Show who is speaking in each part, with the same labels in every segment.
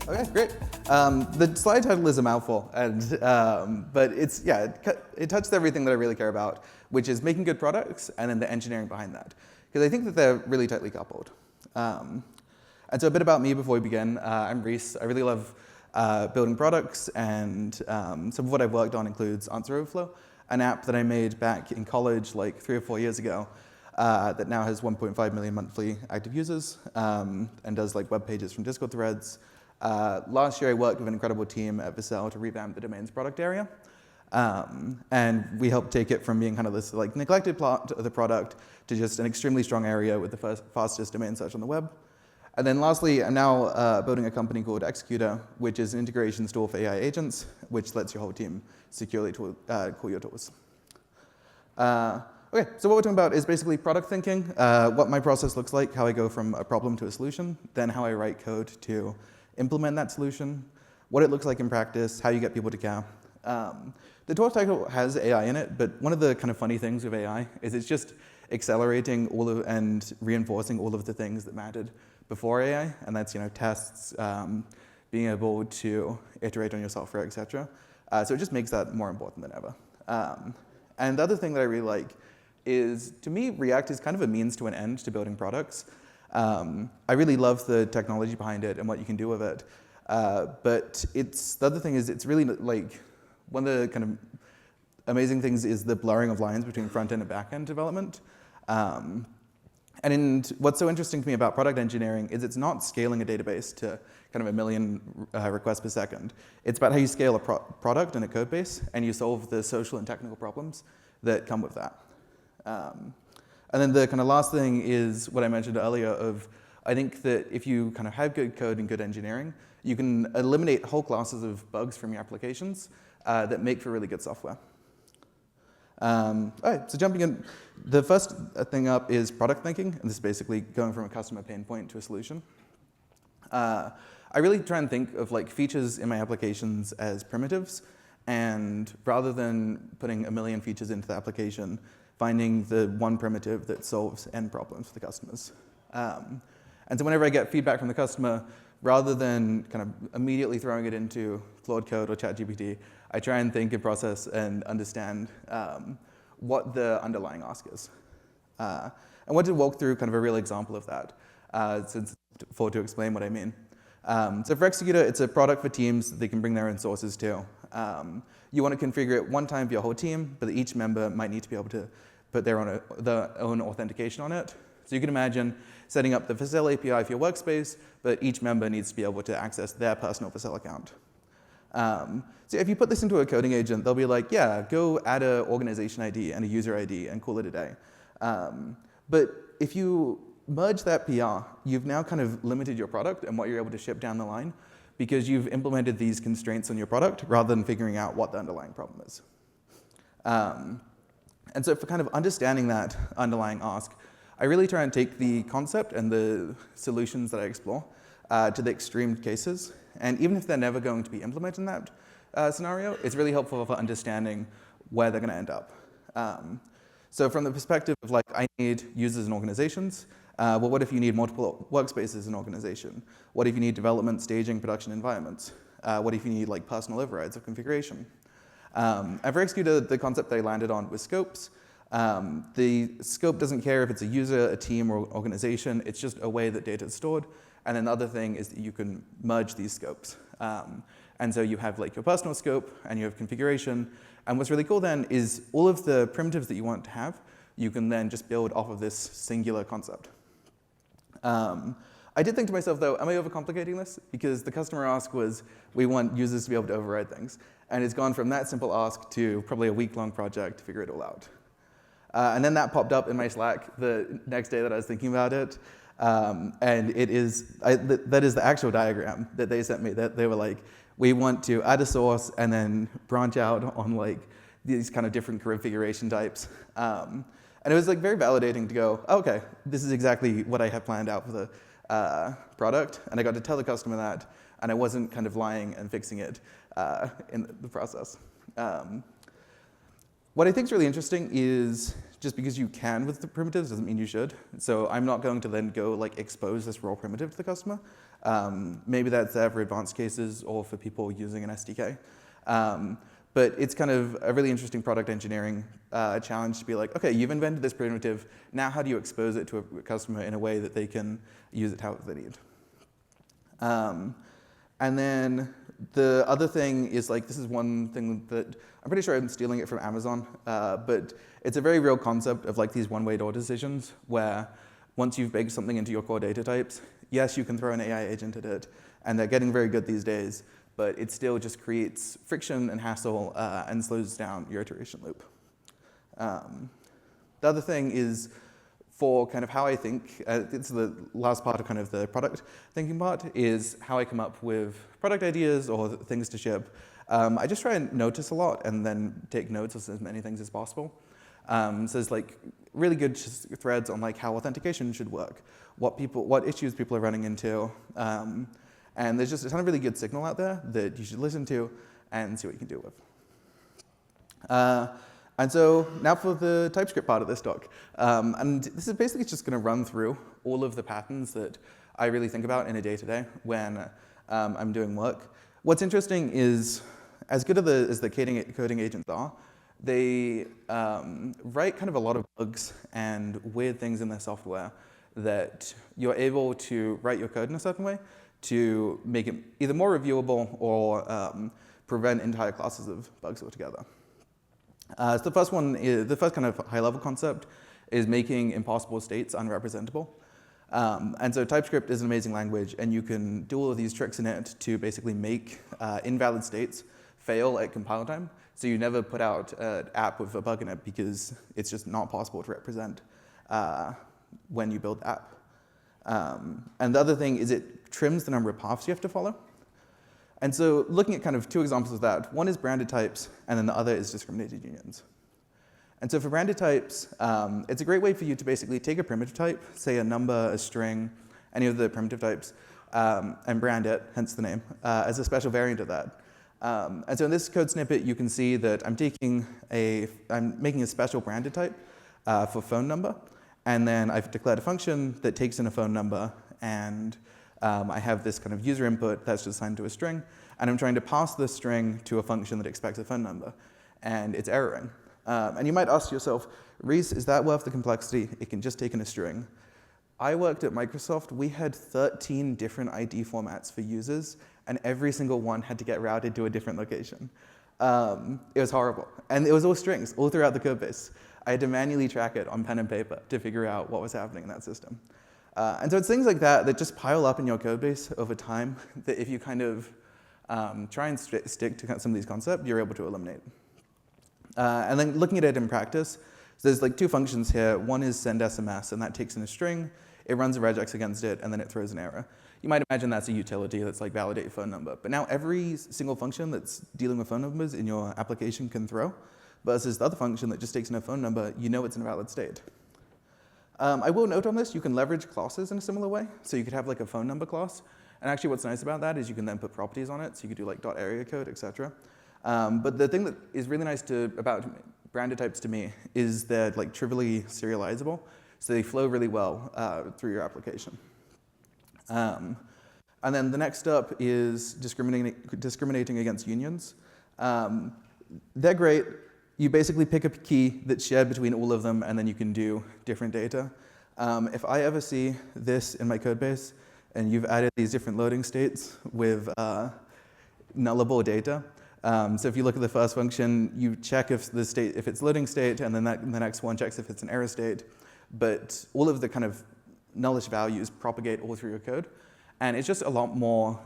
Speaker 1: Okay, great. The slide title is a mouthful, and but it touches everything that I really care about, which is making good products and then the engineering behind that, because I think that they're really tightly coupled. And so a bit about me before we begin. I'm Rhys. I really love building products, and some of what I've worked on includes Answer Overflow, an app that I made back in college like 3 or 4 years ago that now has 1.5 million monthly active users and does like web pages from Discord threads. Last year I worked with an incredible team at ASL to revamp the domains product area. And we helped take it from being kind of this like neglected part of the product to just an extremely strong area with the fastest domain search on the web. And then lastly, I'm now building a company called Executor, which is an integration tool for AI agents, which lets your whole team securely call your tools. Okay, so what we're talking about is basically product thinking, what my process looks like, how I go from a problem to a solution, then how I write code to implement that solution, what it looks like in practice, how you get people to care. The talk title has AI in it, but one of the kind of funny things with AI is it's just accelerating and reinforcing all of the things that mattered before AI, and that's tests, being able to iterate on your software, etc. So it just makes that more important than ever. And the other thing that I really like is, to me, React is kind of a means to an end to building products. I really love the technology behind it and what you can do with it. But the other thing is, it's really like one of the kind of amazing things is the blurring of lines between front-end and back-end development. And what's so interesting to me about product engineering is it's not scaling a database to kind of 1 million requests per second. It's about how you scale a product and a code base, and you solve the social and technical problems that come with that. And then the kind of last thing is what I mentioned earlier of, I think that if you kind of have good code and good engineering, you can eliminate whole classes of bugs from your applications that make for really good software. All right, so jumping in, the first thing up is product thinking, and this is basically going from a customer pain point to a solution. I really try and think of like features in my applications as primitives, and rather than putting 1 million features into the application, finding the one primitive that solves end problems for the customers. And so whenever I get feedback from the customer, rather than kind of immediately throwing it into Claude Code or ChatGPT, I try and think and process and understand what the underlying ask is. I want to walk through kind of a real example of that, to explain what I mean. So for Executor, it's a product for teams that they can bring their own sources to. You want to configure it one time for your whole team, but each member might need to be able to put their own authentication on it. So you can imagine setting up the Vercel API for your workspace, but each member needs to be able to access their personal Vercel account. So if you put this into a coding agent, they'll be like, yeah, go add an organization ID and a user ID and call it a day. But if you merge that PR, you've now kind of limited your product and what you're able to ship down the line, because you've implemented these constraints on your product rather than figuring out what the underlying problem is. And so for kind of understanding that underlying ask, I really try and take the concept and the solutions that I explore to the extreme cases. And even if they're never going to be implemented in that scenario, it's really helpful for understanding where they're going to end up. So from the perspective of like, I need users and organizations, well, what if you need multiple workspaces in an organization? What if you need development, staging, production environments? What if you need like personal overrides of configuration? And for Executor, the concept that I landed on was scopes. The scope doesn't care if it's a user, a team, or organization. It's just a way that data is stored. And then the other thing is that you can merge these scopes. And so you have like your personal scope, and you have configuration. And what's really cool then is all of the primitives that you want to have, you can then just build off of this singular concept. I did think to myself, though, am I overcomplicating this? Because the customer ask was, we want users to be able to override things. And it's gone from that simple ask to probably a week-long project to figure it all out. And then that popped up in my Slack the next day that I was thinking about it. And that is the actual diagram that they sent me. That they were like, we want to add a source and then branch out on like these kind of different configuration types. And it was like very validating to go, oh, okay, this is exactly what I have planned out for the product. And I got to tell the customer that, and I wasn't kind of lying and fixing it in the process. What I think is really interesting is just because you can with the primitives doesn't mean you should. So I'm not going to then go like expose this raw primitive to the customer. Maybe that's there for advanced cases or for people using an SDK. But it's kind of a really interesting product engineering challenge to be like, okay, you've invented this primitive, now how do you expose it to a customer in a way that they can use it however they need? And then the other thing is like, this is one thing that I'm pretty sure I'm stealing it from Amazon, but it's a very real concept of like these one-way door decisions where once you've baked something into your core data types, yes, you can throw an AI agent at it, and they're getting very good these days, but it still just creates friction and hassle and slows down your iteration loop. The other thing is for kind of how I think, it's the last part of kind of the product thinking part, is how I come up with product ideas or things to ship. I just try and notice a lot and then take notes of as many things as possible. So there's like really good threads on like how authentication should work, what issues people are running into, and there's just a ton of really good signal out there that you should listen to and see what you can do with. And so now for the TypeScript part of this talk. And this is basically just going to run through all of the patterns that I really think about in a day-to-day when I'm doing work. What's interesting is, as good as the coding agents are, they write kind of a lot of bugs and weird things in their software that you're able to write your code in a certain way to make it either more reviewable or prevent entire classes of bugs altogether. So the first one is, the first kind of high-level concept is making impossible states unrepresentable. And so TypeScript is an amazing language, and you can do all of these tricks in it to basically make invalid states fail at compile time. So you never put out an app with a bug in it because it's just not possible to represent when you build the app. And the other thing is it trims the number of paths you have to follow. And so looking at kind of two examples of that, one is branded types, and then the other is discriminated unions. And so for branded types, it's a great way for you to basically take a primitive type, say a number, a string, any of the primitive types, and brand it, hence the name, as a special variant of that. And so in this code snippet, you can see that I'm making a special branded type for phone number, and then I've declared a function that takes in a phone number, and I have this kind of user input that's just assigned to a string, and I'm trying to pass this string to a function that expects a phone number, and it's erroring. And you might ask yourself, Rhys, is that worth the complexity? It can just take in a string. I worked at Microsoft. We had 13 different ID formats for users, and every single one had to get routed to a different location. It was horrible. And it was all strings, all throughout the code base. I had to manually track it on pen and paper to figure out what was happening in that system. And so it's things like that that just pile up in your code base over time that if you kind of try and stick to some of these concepts, you're able to eliminate. And then looking at it in practice, so there's like two functions here. One is send SMS, and that takes in a string. It runs a regex against it, and then it throws an error. You might imagine that's a utility that's like validate your phone number. But now every single function that's dealing with phone numbers in your application can throw, versus the other function that just takes in a phone number, you know it's in a valid state. I will note on this, you can leverage classes in a similar way. So you could have like a phone number class. And actually what's nice about that is you can then put properties on it. So you could do like .area code, etc. But the thing that is really nice about branded types to me is they're like trivially serializable. So they flow really well through your application. And then the next up is discriminating against unions. They're great. You basically pick a key that's shared between all of them, and then you can do different data. If I ever see this in my code base, and you've added these different loading states with nullable data, so if you look at the first function, you check if it's loading state, and then the next one checks if it's an error state. But all of the kind of nullish values propagate all through your code, and it's just a lot more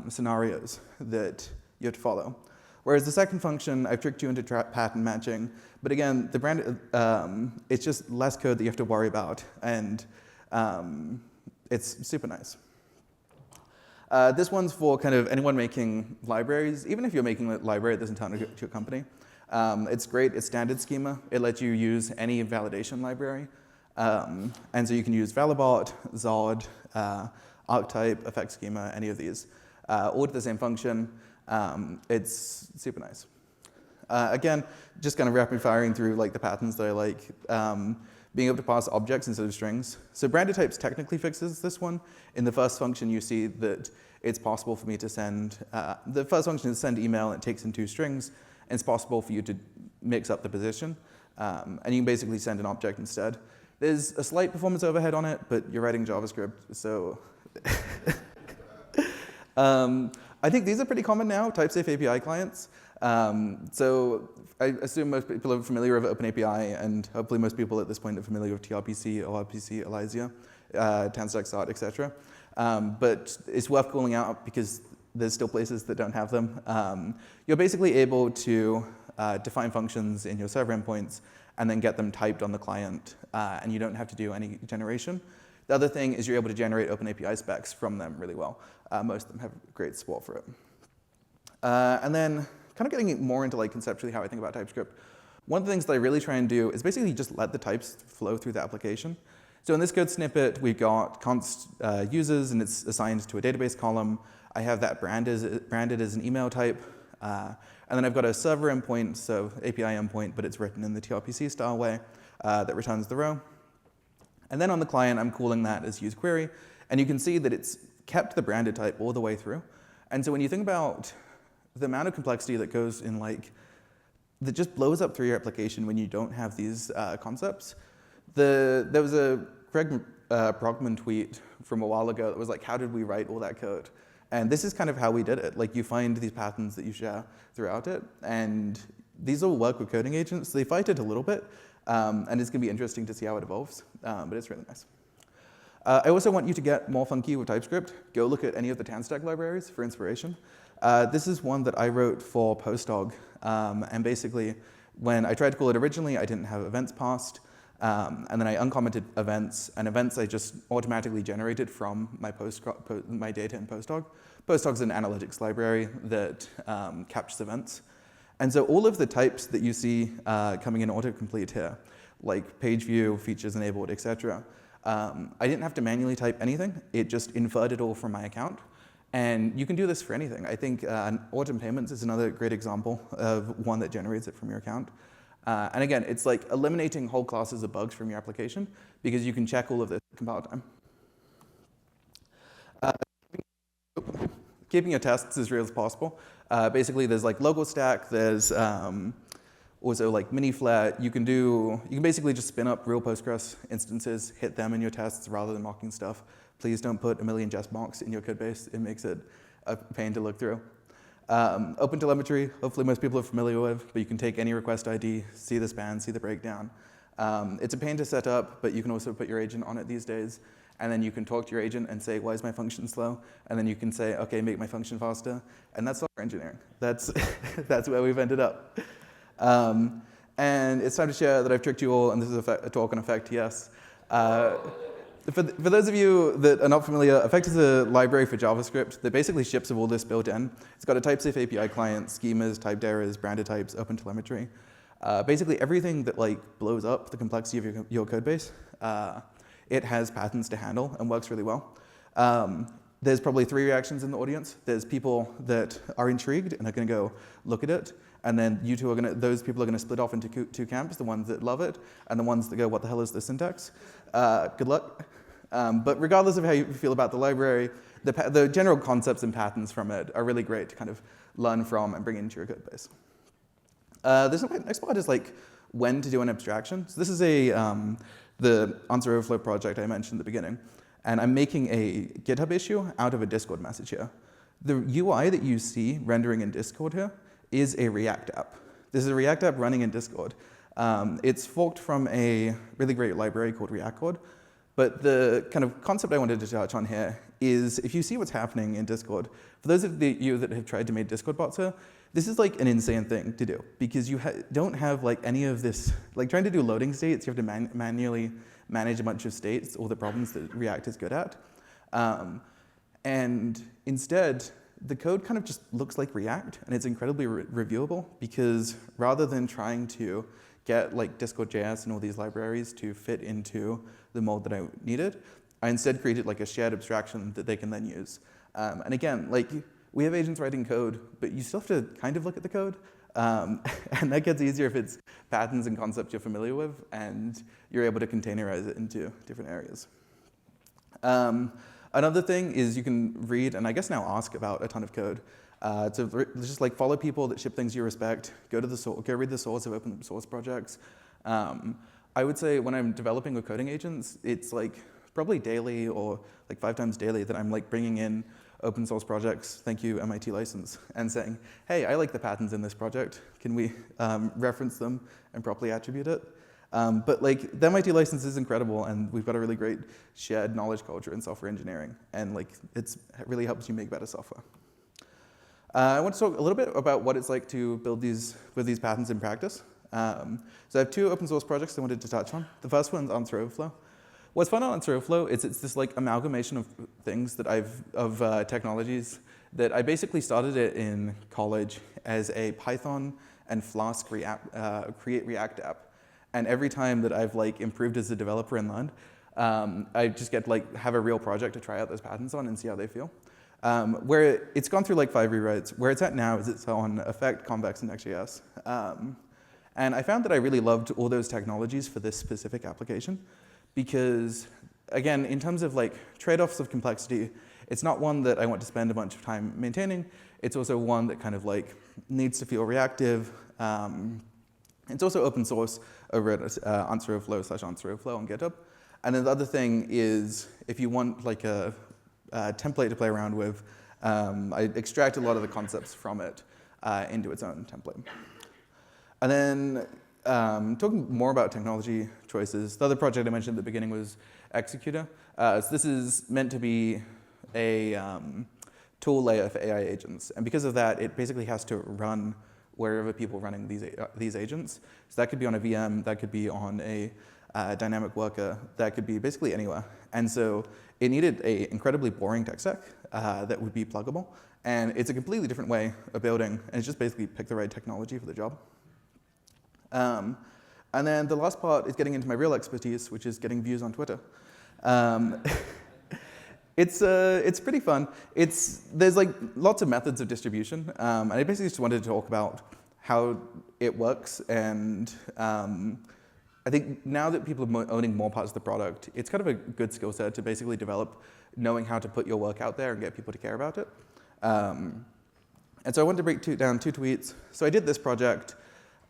Speaker 1: scenarios that you have to follow. Whereas the second function, I've tricked you into pattern matching. But again, the brand, it's just less code that you have to worry about. And it's super nice. This one's for kind of anyone making libraries. Even if you're making a library that doesn't turn to your company, it's great. It's standard schema. It lets you use any validation library. And so you can use Valibot, Zod, archetype, effect schema, any of these, all to the same function. It's super nice. Again, just kind of rapid firing through like the patterns that I like. being able to pass objects instead of strings. So branded types technically fixes this one. In the first function, you see that it's possible for me to send, the first function is send email, and it takes in 2 strings, and it's possible for you to mix up the position. And you can basically send an object instead. There's a slight performance overhead on it, but you're writing JavaScript, so. I think these are pretty common now, type-safe API clients. So I assume most people are familiar with OpenAPI, and hopefully most people at this point are familiar with TRPC, ORPC, Elysia, TanStack Start, etc. But it's worth calling out because there's still places that don't have them. You're basically able to define functions in your server endpoints and then get them typed on the client, and you don't have to do any generation. The other thing is you're able to generate OpenAPI specs from them really well. Most of them have great support for it. And then kind of getting more into like conceptually how I think about TypeScript. One of the things that I really try and do is basically just let the types flow through the application. So in this code snippet, we've got const users, and it's assigned to a database column. I have that branded as an email type. And then I've got a server endpoint, so API endpoint, but it's written in the TRPC style way that returns the row. And then on the client, I'm calling that as useQuery. And you can see that it's kept the branded type all the way through. And so when you think about the amount of complexity that goes in, like, that just blows up through your application when you don't have these concepts. There was a Greg Brogman tweet from a while ago that was like, how did we write all that code? And this is kind of how we did it. Like, you find these patterns that you share throughout it. And these all work with coding agents. So they fight it a little bit. And it's going to be interesting to see how it evolves. But it's really nice. I also want you to get more funky with TypeScript. Go look at any of the TanStack libraries for inspiration. This is one that I wrote for Postdog. And basically, when I tried to call it originally, I didn't have events passed. And then I uncommented events. And events I just automatically generated from my data in Postdog. Postdog's an analytics library that captures events. And so all of the types that you see coming in autocomplete here, like page view, features enabled, etc., I didn't have to manually type anything. It just inferred it all from my account. And you can do this for anything. I think autumn payments is another great example of one that generates it from your account. And again, it's like eliminating whole classes of bugs from your application because you can check all of this at compile time. Keeping your tests as real as possible. Basically, there's like local stack. There's also like mini flat. You can basically just spin up real Postgres instances, hit them in your tests rather than mocking stuff. Please don't put a million jest mocks in your code base. It makes it a pain to look through. Open telemetry, hopefully most people are familiar with, but you can take any request ID, see the span, see the breakdown. It's a pain to set up, but you can also put your agent on it these days. And then you can talk to your agent and say, why is my function slow? And then you can say, OK, make my function faster. And that's software engineering. That's where we've ended up. And it's time to share that I've tricked you all, and this is a talk on Effect, yes. For those of you that are not familiar, Effect is a library for JavaScript that basically ships with all this built in. It's got a type-safe API client, schemas, typed errors, branded types, open telemetry. Basically everything that like blows up the complexity of your code base, it has patterns to handle and works really well. There's probably 3 reactions in the audience. There's people that are intrigued and are going to go look at it. And then those people are going to split off into 2 camps, the ones that love it and the ones that go, what the hell is this syntax? Good luck. But regardless of how you feel about the library, the general concepts and patterns from it are really great to kind of learn from and bring into your code base. This next part is like when to do an abstraction. So this is the Answer Overflow project I mentioned at the beginning. And I'm making a GitHub issue out of a Discord message here. The UI that you see rendering in Discord here is a React app. This is a React app running in Discord. It's forked from a really great library called React Code. But the kind of concept I wanted to touch on here is if you see what's happening in Discord, for those of you that have tried to make Discord bots here, this is like an insane thing to do because you don't have like any of this, like trying to do loading states, you have to manually manage a bunch of states, all the problems that React is good at. And instead, the code kind of just looks like React, and it's incredibly reviewable because rather than trying to get like Discord.js and all these libraries to fit into the mold that I needed, I instead created like a shared abstraction that they can then use. And again, like we have agents writing code, but you still have to kind of look at the code. And that gets easier if it's patterns and concepts you're familiar with, and you're able to containerize it into different areas. Another thing is you can read, and I guess now ask about a ton of code. Just like follow people that ship things you respect, go read the source of open source projects. I would say when I'm developing with coding agents, it's like probably daily or like 5 times daily that I'm like bringing in open source projects, thank you MIT license, and saying, hey, I like the patterns in this project. Can we reference them and properly attribute it? But like the MIT license is incredible, and we've got a really great shared knowledge culture in software engineering, and like it really helps you make better software. I want to talk a little bit about what it's like to build these patterns in practice. So I have 2 open source projects I wanted to touch on. The first one's Answer Overflow. What's fun on Answer Overflow is it's this like amalgamation of things that technologies that I basically started it in college as a Python and Flask create React app. And every time that I've like improved as a developer and learned, I just get like have a real project to try out those patterns on and see how they feel. Where it's gone through like 5 rewrites. Where it's at now is it's on Effect, Convex, and Next.js. And I found that I really loved all those technologies for this specific application because, again, in terms of like trade-offs of complexity, it's not one that I want to spend a bunch of time maintaining. It's also one that kind of like needs to feel reactive. It's also open source over at Answer Overflow on GitHub. And then the other thing is if you want like a template to play around with, I extract a lot of the concepts from it into its own template. And then talking more about technology choices, the other project I mentioned at the beginning was Executor. So this is meant to be a tool layer for AI agents. And because of that, it basically has to run wherever people are running these agents. So that could be on a VM, that could be on a dynamic worker, that could be basically anywhere. And so it needed an incredibly boring tech stack that would be pluggable. And it's a completely different way of building, and it's just basically pick the right technology for the job. And then the last part is getting into my real expertise, which is getting views on Twitter. It's pretty fun. There's like lots of methods of distribution, and I basically just wanted to talk about how it works. And I think now that people are owning more parts of the product, it's kind of a good skill set to basically develop knowing how to put your work out there and get people to care about it. And so I wanted to break down 2 tweets. So I did this project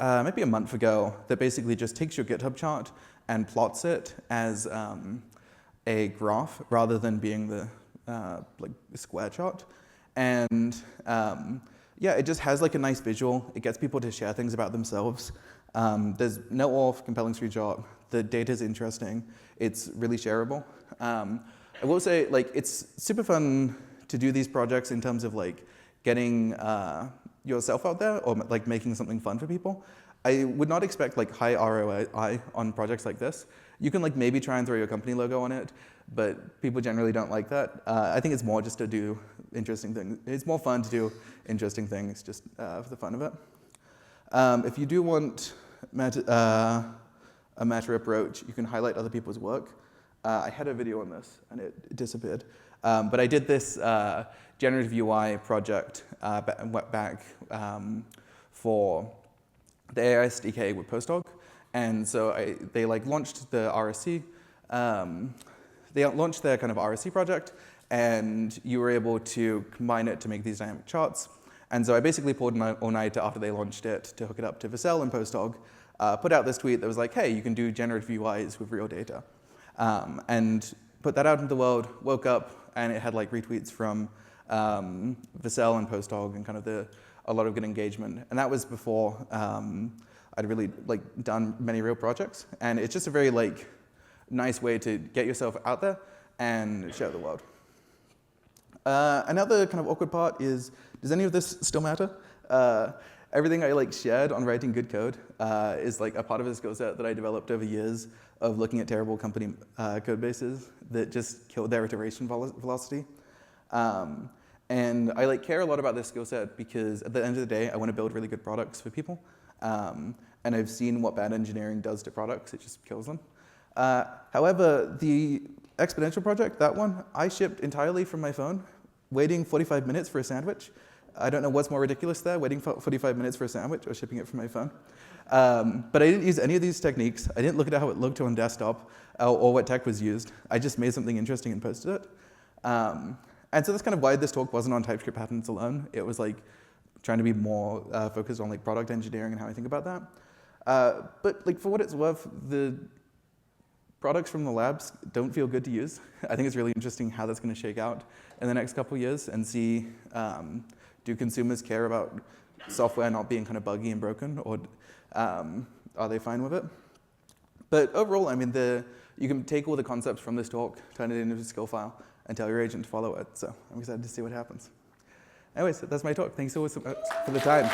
Speaker 1: maybe a month ago that basically just takes your GitHub chart and plots it as a graph rather than being the like square chart. And yeah, it just has like a nice visual. It gets people to share things about themselves. There's no auth, compelling screenshot. The data is interesting. It's really shareable. I will say, like, it's super fun to do these projects in terms of like getting yourself out there or like making something fun for people. I would not expect like high ROI on projects like this. You can like maybe try and throw your company logo on it, but people generally don't like that. I think it's more just to do interesting things. It's more fun to do interesting things just for the fun of it. If you do want a meta approach, you can highlight other people's work. I had a video on this and it disappeared. But I did this generative UI project back for the AI SDK with Postdoc. And so they like launched the RSC. They launched their kind of RSC project, and you were able to combine it to make these dynamic charts. And so I basically poured an all-nighter after they launched it to hook it up to Vercel and Postdoc, put out this tweet that was like, hey, you can do generative UIs with real data. And put that out into the world, woke up, and it had like retweets from Vercel and Postdoc and kind of a lot of good engagement. And that was before I'd really like done many real projects. And it's just a very like nice way to get yourself out there and share the world. Another kind of awkward part is, does any of this still matter? Everything I like shared on writing good code is like a part of a skill set that I developed over years of looking at terrible company code bases that just killed their iteration velocity. And I like care a lot about this skill set because at the end of the day, I want to build really good products for people. And I've seen what bad engineering does to products. It just kills them. However, the exponential project, that one, I shipped entirely from my phone, waiting 45 minutes for a sandwich. I don't know what's more ridiculous there, waiting for 45 minutes for a sandwich or shipping it from my phone. But I didn't use any of these techniques. I didn't look at how it looked on desktop or what tech was used. I just made something interesting and posted it. And so that's kind of why this talk wasn't on TypeScript patterns alone. It was like trying to be more focused on like product engineering and how I think about that. But like for what it's worth, the products from the labs don't feel good to use. I think it's really interesting how that's going to shake out in the next couple of years and see, do consumers care about software not being kind of buggy and broken, or are they fine with it? But overall, I mean, you can take all the concepts from this talk, turn it into a skill file, and tell your agent to follow it. So I'm excited to see what happens. Anyways, that's my talk. Thanks so much for the time.